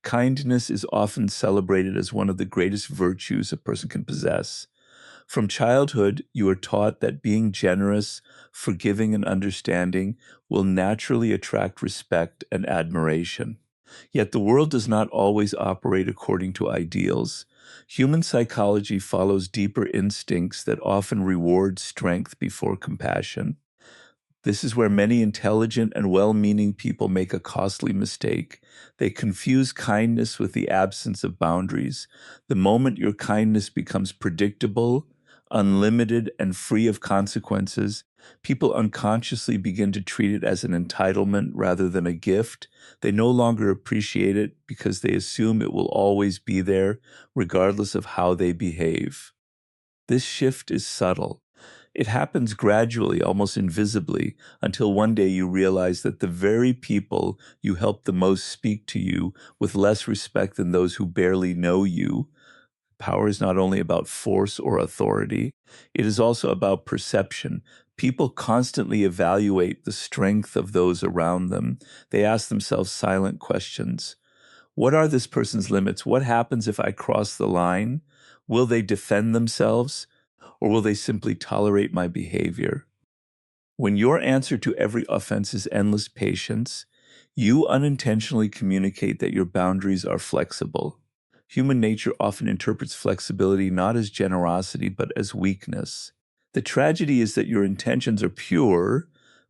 kindness is often celebrated as one of the greatest virtues a person can possess. From childhood, you are taught that being generous, forgiving, and understanding will naturally attract respect and admiration. Yet the world does not always operate according to ideals. Human psychology follows deeper instincts that often reward strength before compassion. This is where many intelligent and well-meaning people make a costly mistake. They confuse kindness with the absence of boundaries. The moment your kindness becomes predictable, unlimited, and free of consequences, people unconsciously begin to treat it as an entitlement rather than a gift. They no longer appreciate it because they assume it will always be there, regardless of how they behave. This shift is subtle. It happens gradually, almost invisibly, until one day you realize that the very people you help the most speak to you with less respect than those who barely know you. Power is not only about force or authority, it is also about perception. People constantly evaluate the strength of those around them. They ask themselves silent questions. What are this person's limits? What happens if I cross the line? Will they defend themselves? Or will they simply tolerate my behavior? When your answer to every offense is endless patience, you unintentionally communicate that your boundaries are flexible. Human nature often interprets flexibility not as generosity, but as weakness. The tragedy is that your intentions are pure,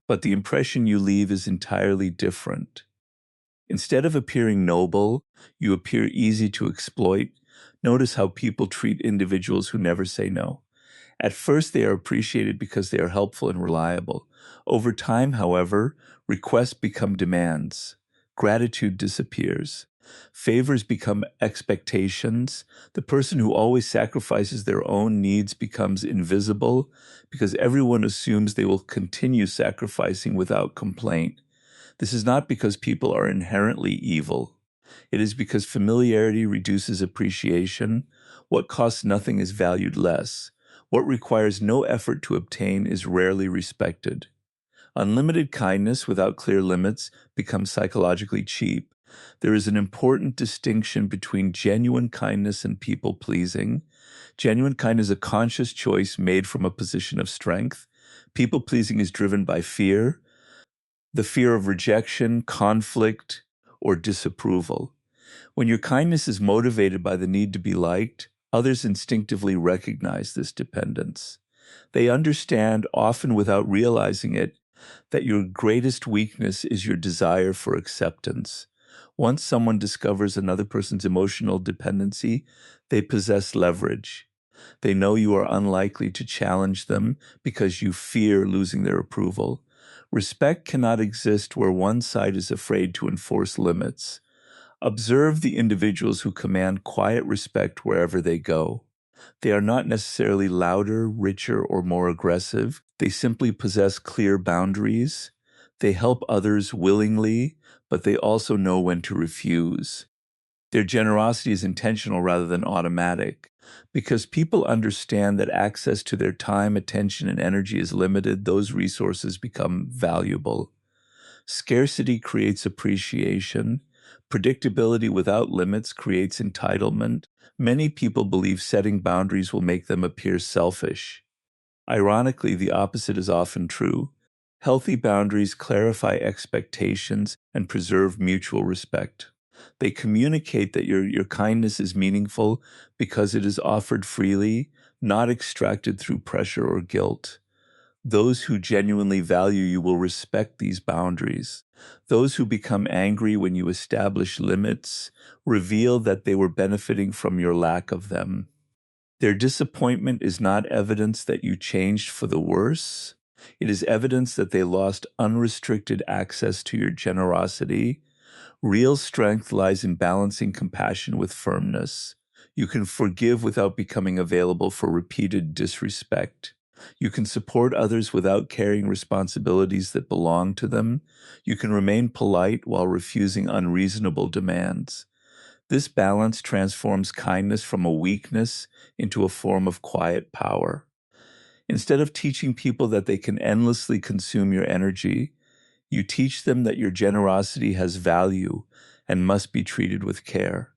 but the impression you leave is entirely different. Instead of appearing noble, you appear easy to exploit. Notice how people treat individuals who never say no. At first, they are appreciated because they are helpful and reliable. Over time, however, requests become demands. Gratitude disappears. Favors become expectations. The person who always sacrifices their own needs becomes invisible because everyone assumes they will continue sacrificing without complaint. This is not because people are inherently evil. It is because familiarity reduces appreciation. What costs nothing is valued less. What requires no effort to obtain is rarely respected. Unlimited kindness without clear limits becomes psychologically cheap. There is an important distinction between genuine kindness and people-pleasing. Genuine kindness is a conscious choice made from a position of strength. People-pleasing is driven by fear, the fear of rejection, conflict, or disapproval. When your kindness is motivated by the need to be liked, others instinctively recognize this dependence. They understand, often without realizing it, that your greatest weakness is your desire for acceptance. Once someone discovers another person's emotional dependency, they possess leverage. They know you are unlikely to challenge them because you fear losing their approval. Respect cannot exist where one side is afraid to enforce limits. Observe the individuals who command quiet respect wherever they go. They are not necessarily louder, richer, or more aggressive. They simply possess clear boundaries. They help others willingly, but they also know when to refuse. Their generosity is intentional rather than automatic. Because people understand that access to their time, attention, and energy is limited, those resources become valuable. Scarcity creates appreciation. Predictability without limits creates entitlement. Many people believe setting boundaries will make them appear selfish. Ironically, the opposite is often true. Healthy boundaries clarify expectations and preserve mutual respect. They communicate that your kindness is meaningful because it is offered freely, not extracted through pressure or guilt. Those who genuinely value you will respect these boundaries. Those who become angry when you establish limits reveal that they were benefiting from your lack of them. Their disappointment is not evidence that you changed for the worse. It is evidence that they lost unrestricted access to your generosity. Real strength lies in balancing compassion with firmness. You can forgive without becoming available for repeated disrespect. You can support others without carrying responsibilities that belong to them. You can remain polite while refusing unreasonable demands. This balance transforms kindness from a weakness into a form of quiet power. Instead of teaching people that they can endlessly consume your energy, you teach them that your generosity has value and must be treated with care.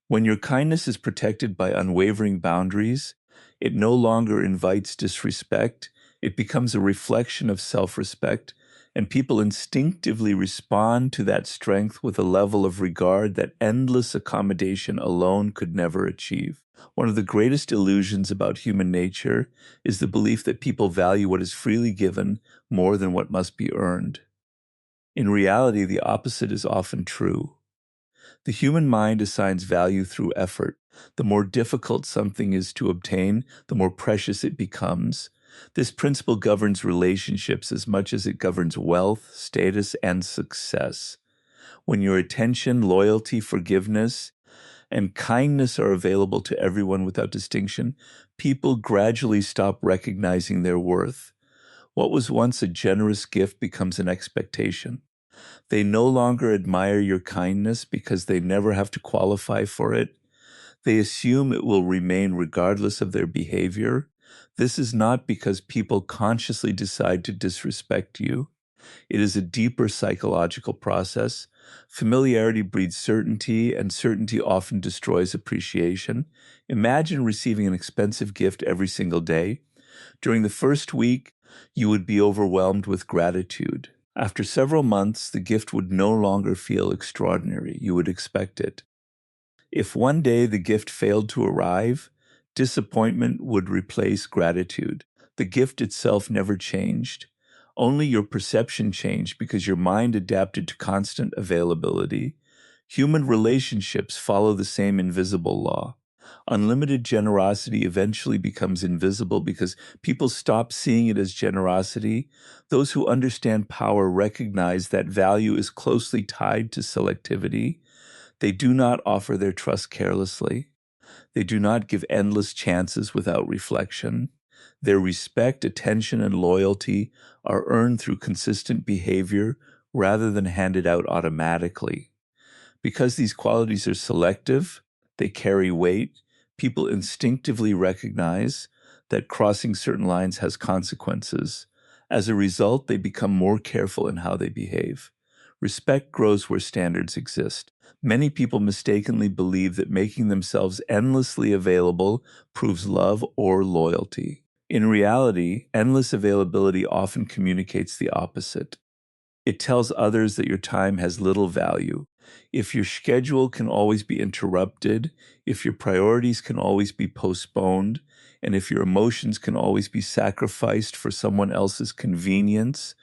When your kindness is protected by unwavering boundaries, it no longer invites disrespect, it becomes a reflection of self-respect, and people instinctively respond to that strength with a level of regard that endless accommodation alone could never achieve. One of the greatest illusions about human nature is the belief that people value what is freely given more than what must be earned. In reality, the opposite is often true. The human mind assigns value through effort. The more difficult something is to obtain, the more precious it becomes. This principle governs relationships as much as it governs wealth, status, and success. When your attention, loyalty, forgiveness, and kindness are available to everyone without distinction, people gradually stop recognizing their worth. What was once a generous gift becomes an expectation. They no longer admire your kindness because they never have to qualify for it. They assume it will remain regardless of their behavior. This is not because people consciously decide to disrespect you. It is a deeper psychological process. Familiarity breeds certainty, and certainty often destroys appreciation. Imagine receiving an expensive gift every single day. During the first week, you would be overwhelmed with gratitude. After several months, the gift would no longer feel extraordinary. You would expect it. If one day the gift failed to arrive, disappointment would replace gratitude. The gift itself never changed. Only your perception changed because your mind adapted to constant availability. Human relationships follow the same invisible law. Unlimited generosity eventually becomes invisible because people stop seeing it as generosity. Those who understand power recognize that value is closely tied to selectivity. They do not offer their trust carelessly. They do not give endless chances without reflection. Their respect, attention, and loyalty are earned through consistent behavior rather than handed out automatically. Because these qualities are selective, they carry weight, people instinctively recognize that crossing certain lines has consequences. As a result, they become more careful in how they behave. Respect grows where standards exist. Many people mistakenly believe that making themselves endlessly available proves love or loyalty. In reality, endless availability often communicates the opposite. It tells others that your time has little value. If your schedule can always be interrupted, if your priorities can always be postponed, and if your emotions can always be sacrificed for someone else's convenience,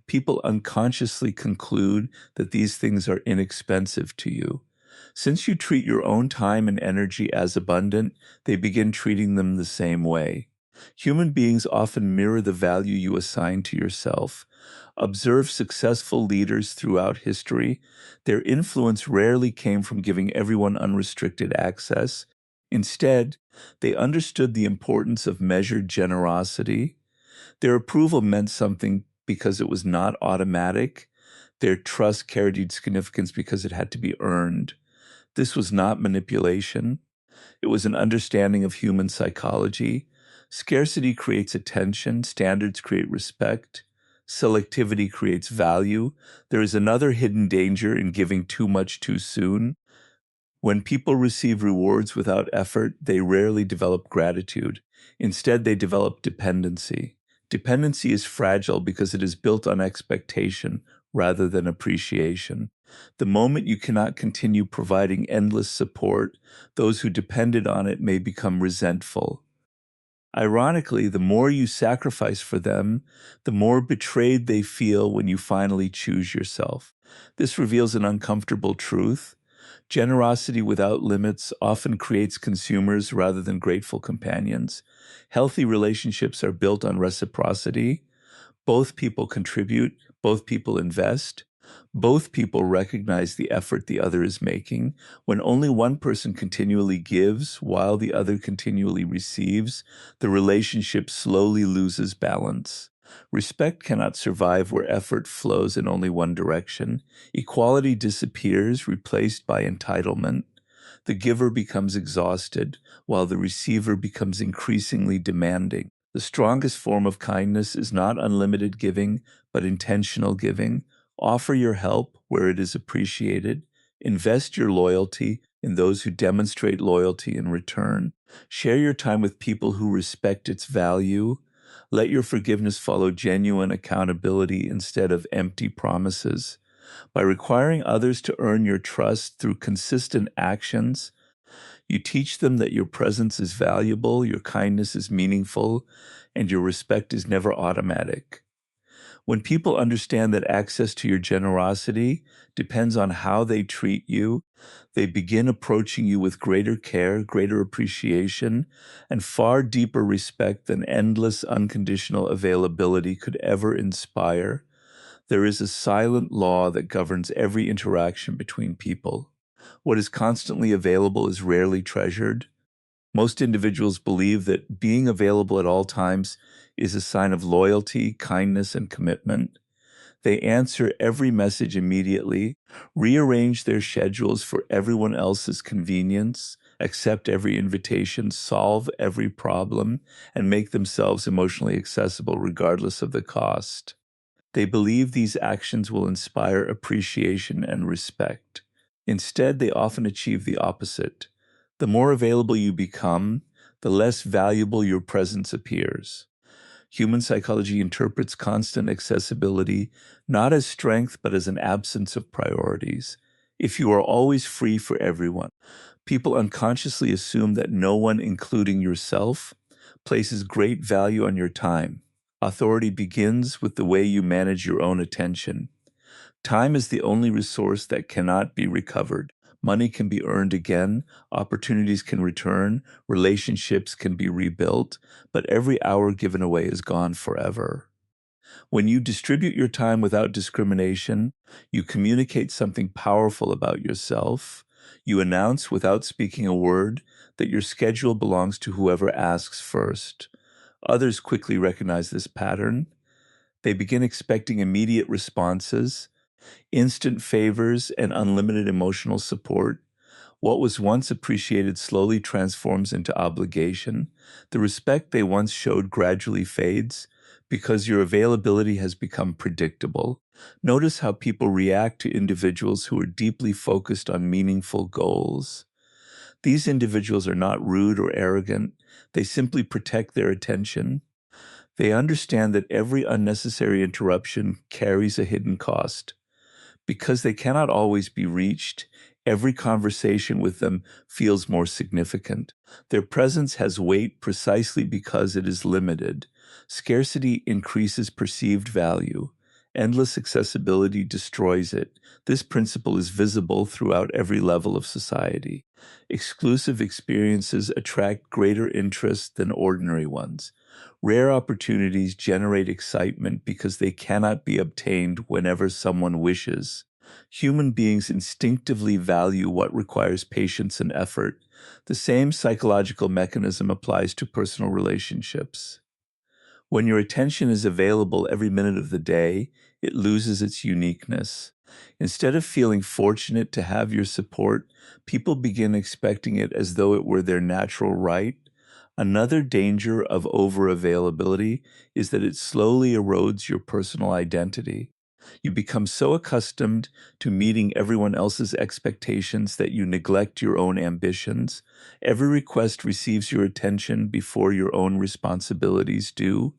people unconsciously conclude that these things are inexpensive to you. Since you treat your own time and energy as abundant, they begin treating them the same way. Human beings often mirror the value you assign to yourself. Observe successful leaders throughout history. Their influence rarely came from giving everyone unrestricted access. Instead, they understood the importance of measured generosity. Their approval meant something because it was not automatic. Their trust carried significance because it had to be earned. This was not manipulation. It was an understanding of human psychology. Scarcity creates attention, standards create respect, selectivity creates value. There is another hidden danger in giving too much too soon. When people receive rewards without effort, they rarely develop gratitude. Instead, they develop dependency. Dependency is fragile because it is built on expectation rather than appreciation. The moment you cannot continue providing endless support, those who depended on it may become resentful. Ironically, the more you sacrifice for them, the more betrayed they feel when you finally choose yourself. This reveals an uncomfortable truth. Generosity without limits often creates consumers rather than grateful companions. Healthy relationships are built on reciprocity. Both people contribute, both people invest, both people recognize the effort the other is making. When only one person continually gives while the other continually receives, the relationship slowly loses balance. Respect cannot survive where effort flows in only one direction. Equality disappears, replaced by entitlement. The giver becomes exhausted, while the receiver becomes increasingly demanding. The strongest form of kindness is not unlimited giving, but intentional giving. Offer your help where it is appreciated. Invest your loyalty in those who demonstrate loyalty in return. Share your time with people who respect its value. Let your forgiveness follow genuine accountability instead of empty promises. By requiring others to earn your trust through consistent actions, you teach them that your presence is valuable, your kindness is meaningful, and your respect is never automatic. When people understand that access to your generosity depends on how they treat you, they begin approaching you with greater care, greater appreciation, and far deeper respect than endless unconditional availability could ever inspire. There is a silent law that governs every interaction between people. What is constantly available is rarely treasured. Most individuals believe that being available at all times is a sign of loyalty, kindness, and commitment. They answer every message immediately, rearrange their schedules for everyone else's convenience, accept every invitation, solve every problem, and make themselves emotionally accessible regardless of the cost. They believe these actions will inspire appreciation and respect. Instead, they often achieve the opposite. The more available you become, the less valuable your presence appears. Human psychology interprets constant accessibility not as strength, but as an absence of priorities. If you are always free for everyone, people unconsciously assume that no one, including yourself, places great value on your time. Authority begins with the way you manage your own attention. Time is the only resource that cannot be recovered. Money can be earned again, opportunities can return, relationships can be rebuilt, but every hour given away is gone forever. When you distribute your time without discrimination, you communicate something powerful about yourself. You announce without speaking a word that your schedule belongs to whoever asks first. Others quickly recognize this pattern. They begin expecting immediate responses, instant favors, and unlimited emotional support. What was once appreciated slowly transforms into obligation. The respect they once showed gradually fades because your availability has become predictable. Notice how people react to individuals who are deeply focused on meaningful goals. These individuals are not rude or arrogant. They simply protect their attention. They understand that every unnecessary interruption carries a hidden cost. Because they cannot always be reached, every conversation with them feels more significant. Their presence has weight precisely because it is limited. Scarcity increases perceived value. Endless accessibility destroys it. This principle is visible throughout every level of society. Exclusive experiences attract greater interest than ordinary ones. Rare opportunities generate excitement because they cannot be obtained whenever someone wishes. Human beings instinctively value what requires patience and effort. The same psychological mechanism applies to personal relationships. When your attention is available every minute of the day, it loses its uniqueness. Instead of feeling fortunate to have your support, people begin expecting it as though it were their natural right. Another danger of overavailability is that it slowly erodes your personal identity. You become so accustomed to meeting everyone else's expectations that you neglect your own ambitions. Every request receives your attention before your own responsibilities do.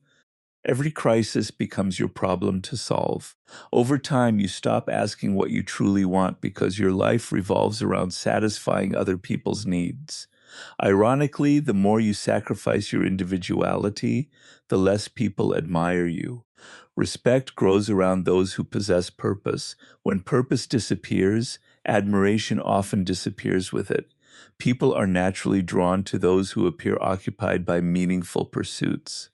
Every crisis becomes your problem to solve. Over time, you stop asking what you truly want because your life revolves around satisfying other people's needs. Ironically, the more you sacrifice your individuality, the less people admire you. Respect grows around those who possess purpose. When purpose disappears, admiration often disappears with it. People are naturally drawn to those who appear occupied by meaningful pursuits.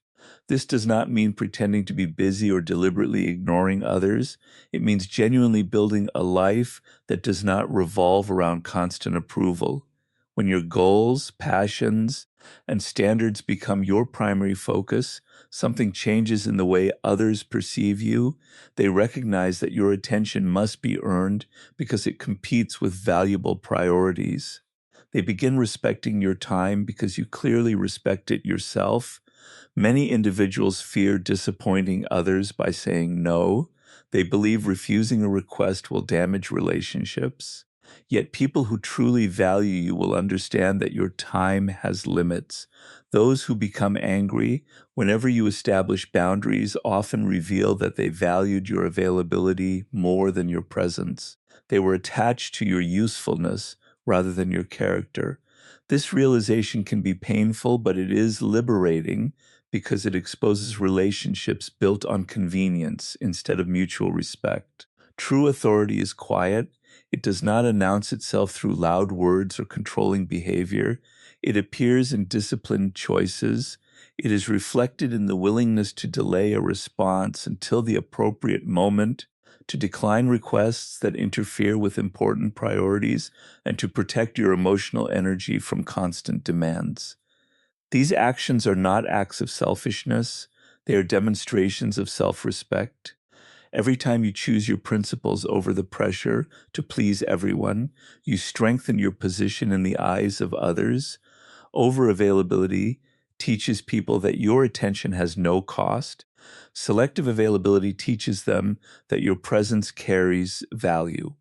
This does not mean pretending to be busy or deliberately ignoring others. It means genuinely building a life that does not revolve around constant approval. When your goals, passions, and standards become your primary focus, something changes in the way others perceive you. They recognize that your attention must be earned because it competes with valuable priorities. They begin respecting your time because you clearly respect it yourself. Many individuals fear disappointing others by saying no. They believe refusing a request will damage relationships. Yet people who truly value you will understand that your time has limits. Those who become angry whenever you establish boundaries often reveal that they valued your availability more than your presence. They were attached to your usefulness rather than your character. This realization can be painful, but it is liberating because it exposes relationships built on convenience instead of mutual respect. True authority is quiet. It does not announce itself through loud words or controlling behavior. It appears in disciplined choices. It is reflected in the willingness to delay a response until the appropriate moment, to decline requests that interfere with important priorities, and to protect your emotional energy from constant demands. These actions are not acts of selfishness. They are demonstrations of self-respect. Every time you choose your principles over the pressure to please everyone, you strengthen your position in the eyes of others. Over-availability teaches people that your attention has no cost. Selective availability teaches them that your presence carries value.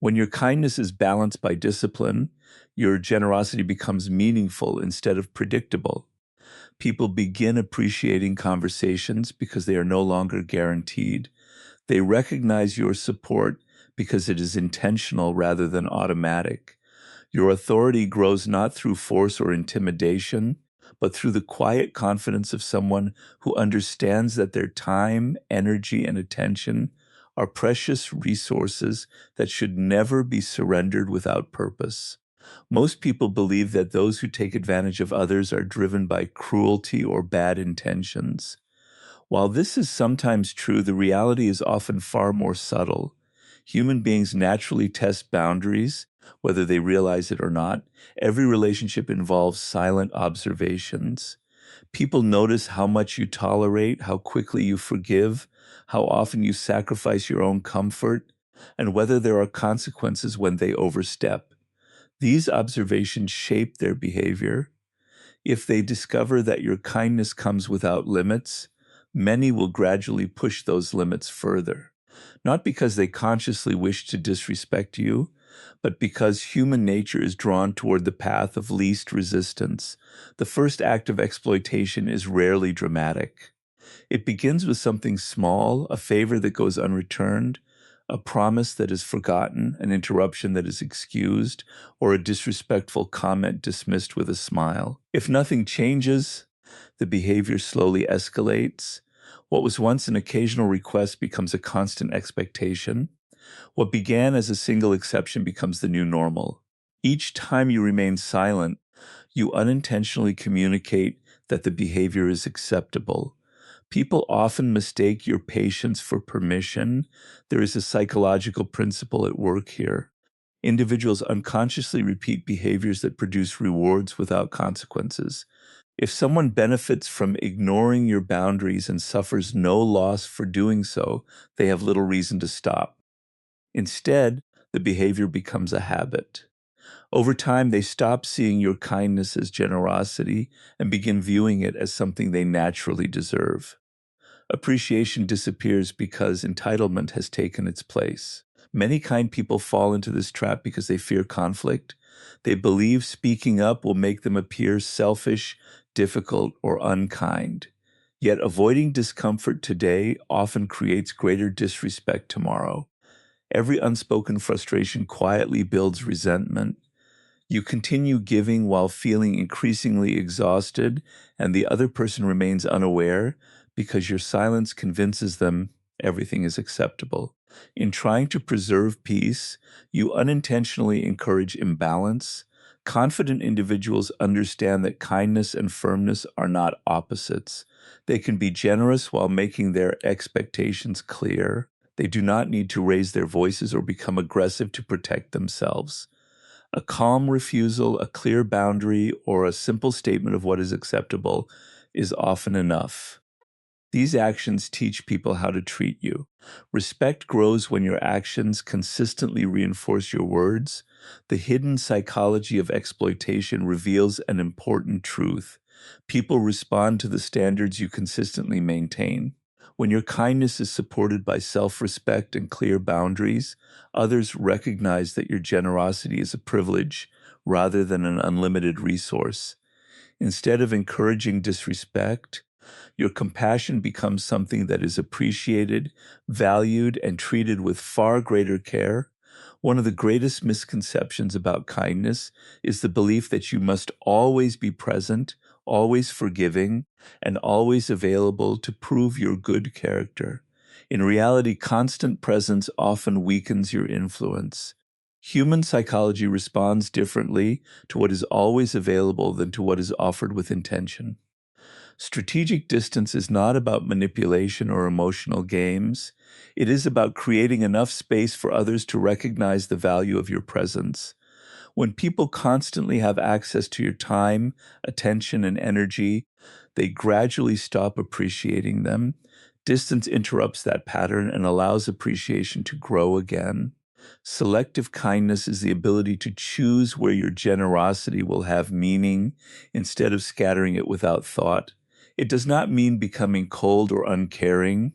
When your kindness is balanced by discipline, your generosity becomes meaningful instead of predictable. People begin appreciating conversations because they are no longer guaranteed. They recognize your support because it is intentional rather than automatic. Your authority grows not through force or intimidation, but through the quiet confidence of someone who understands that their time, energy, and attention are precious resources that should never be surrendered without purpose. Most people believe that those who take advantage of others are driven by cruelty or bad intentions. While this is sometimes true, the reality is often far more subtle. Human beings naturally test boundaries, whether they realize it or not. Every relationship involves silent observations. People notice how much you tolerate, how quickly you forgive, how often you sacrifice your own comfort, and whether there are consequences when they overstep. These observations shape their behavior. If they discover that your kindness comes without limits, many will gradually push those limits further, not because they consciously wish to disrespect you, but because human nature is drawn toward the path of least resistance. The first act of exploitation is rarely dramatic. It begins with something small, a favor that goes unreturned, a promise that is forgotten, an interruption that is excused, or a disrespectful comment dismissed with a smile. If nothing changes, the behavior slowly escalates. What was once an occasional request becomes a constant expectation. What began as a single exception becomes the new normal. Each time you remain silent, you unintentionally communicate that the behavior is acceptable. People often mistake your patience for permission. There is a psychological principle at work here. Individuals unconsciously repeat behaviors that produce rewards without consequences. If someone benefits from ignoring your boundaries and suffers no loss for doing so, they have little reason to stop. Instead, the behavior becomes a habit. Over time, they stop seeing your kindness as generosity and begin viewing it as something they naturally deserve. Appreciation disappears because entitlement has taken its place. Many kind people fall into this trap because they fear conflict. They believe speaking up will make them appear selfish, difficult, or unkind. Yet avoiding discomfort today often creates greater disrespect tomorrow. Every unspoken frustration quietly builds resentment. You continue giving while feeling increasingly exhausted, and the other person remains unaware because your silence convinces them everything is acceptable. In trying to preserve peace, you unintentionally encourage imbalance. Confident individuals understand that kindness and firmness are not opposites. They can be generous while making their expectations clear. They do not need to raise their voices or become aggressive to protect themselves. A calm refusal, a clear boundary, or a simple statement of what is acceptable is often enough. These actions teach people how to treat you. Respect grows when your actions consistently reinforce your words. The hidden psychology of exploitation reveals an important truth. People respond to the standards you consistently maintain. When your kindness is supported by self-respect and clear boundaries, others recognize that your generosity is a privilege rather than an unlimited resource. Instead of encouraging disrespect, your compassion becomes something that is appreciated, valued, and treated with far greater care. One of the greatest misconceptions about kindness is the belief that you must always be present, always forgiving, and always available to prove your good character. In reality, constant presence often weakens your influence. Human psychology responds differently to what is always available than to what is offered with intention. Strategic distance is not about manipulation or emotional games. It is about creating enough space for others to recognize the value of your presence. When people constantly have access to your time, attention, and energy, they gradually stop appreciating them. Distance interrupts that pattern and allows appreciation to grow again. Selective kindness is the ability to choose where your generosity will have meaning instead of scattering it without thought. It does not mean becoming cold or uncaring.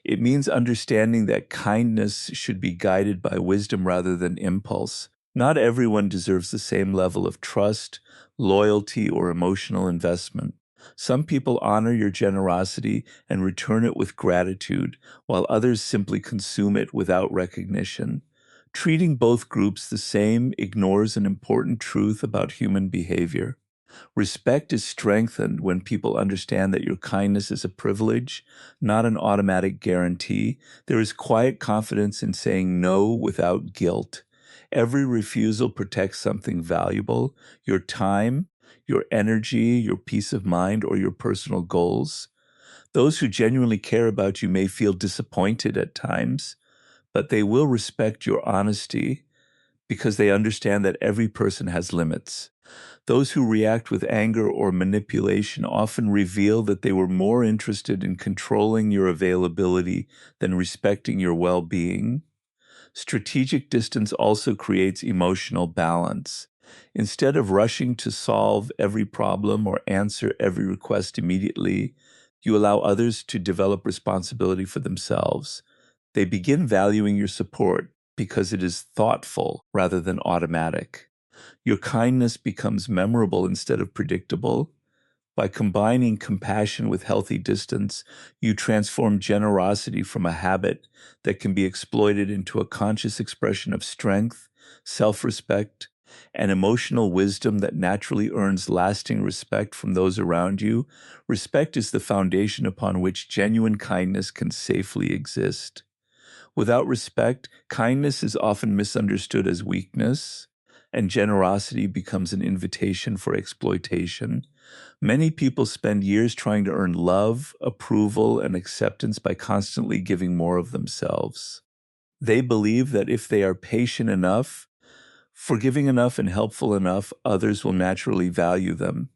It means understanding that kindness should be guided by wisdom rather than impulse. Not everyone deserves the same level of trust, loyalty, or emotional investment. Some people honor your generosity and return it with gratitude, while others simply consume it without recognition. Treating both groups the same ignores an important truth about human behavior. Respect is strengthened when people understand that your kindness is a privilege, not an automatic guarantee. There is quiet confidence in saying no without guilt. Every refusal protects something valuable: your time, your energy, your peace of mind, or your personal goals. Those who genuinely care about you may feel disappointed at times, but they will respect your honesty because they understand that every person has limits. Those who react with anger or manipulation often reveal that they were more interested in controlling your availability than respecting your well-being. Strategic distance also creates emotional balance. Instead of rushing to solve every problem or answer every request immediately, you allow others to develop responsibility for themselves. They begin valuing your support because it is thoughtful rather than automatic. Your kindness becomes memorable instead of predictable. By combining compassion with healthy distance, you transform generosity from a habit that can be exploited into a conscious expression of strength, self-respect, and emotional wisdom that naturally earns lasting respect from those around you. Respect is the foundation upon which genuine kindness can safely exist. Without respect, kindness is often misunderstood as weakness, and generosity becomes an invitation for exploitation. Many people spend years trying to earn love, approval, and acceptance by constantly giving more of themselves. They believe that if they are patient enough, forgiving enough, and helpful enough, others will naturally value them.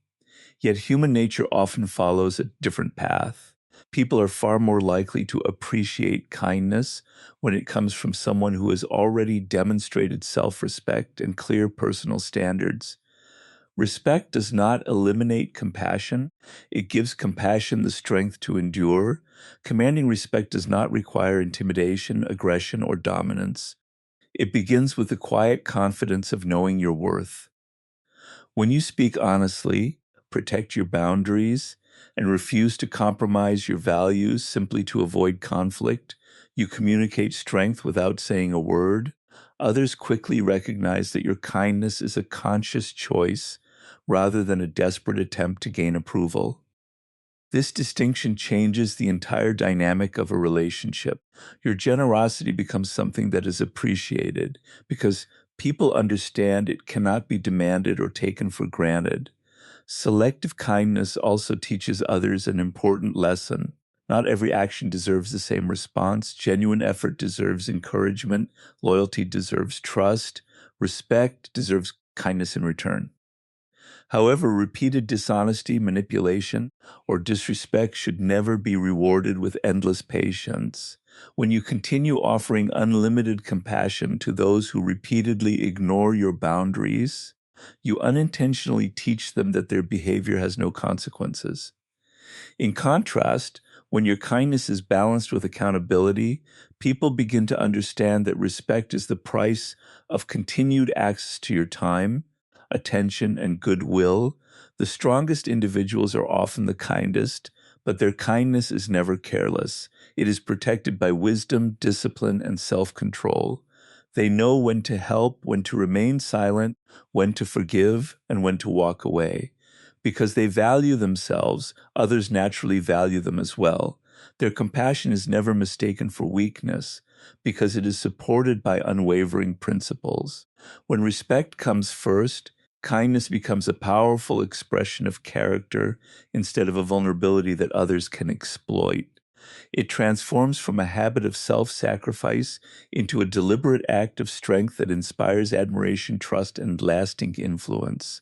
Yet human nature often follows a different path. People are far more likely to appreciate kindness when it comes from someone who has already demonstrated self-respect and clear personal standards. Respect does not eliminate compassion. It gives compassion the strength to endure. Commanding respect does not require intimidation, aggression, or dominance. It begins with the quiet confidence of knowing your worth. When you speak honestly, protect your boundaries, and refuse to compromise your values simply to avoid conflict, you communicate strength without saying a word. Others quickly recognize that your kindness is a conscious choice rather than a desperate attempt to gain approval. This distinction changes the entire dynamic of a relationship. Your generosity becomes something that is appreciated because people understand it cannot be demanded or taken for granted. Selective kindness also teaches others an important lesson. Not every action deserves the same response. Genuine effort deserves encouragement. Loyalty deserves trust. Respect deserves kindness in return. However, repeated dishonesty, manipulation, or disrespect should never be rewarded with endless patience. When you continue offering unlimited compassion to those who repeatedly ignore your boundaries, you unintentionally teach them that their behavior has no consequences. In contrast, When your kindness is balanced with accountability, people begin to understand that respect is the price of continued access to your time, attention, and goodwill. The strongest individuals are often the kindest, but their kindness is never careless. It is protected by wisdom, discipline, and self-control. They know when to help, when to remain silent, when to forgive, and when to walk away. Because they value themselves, others naturally value them as well. Their compassion is never mistaken for weakness, because it is supported by unwavering principles. When respect comes first, kindness becomes a powerful expression of character instead of a vulnerability that others can exploit. It transforms from a habit of self-sacrifice into a deliberate act of strength that inspires admiration, trust, and lasting influence.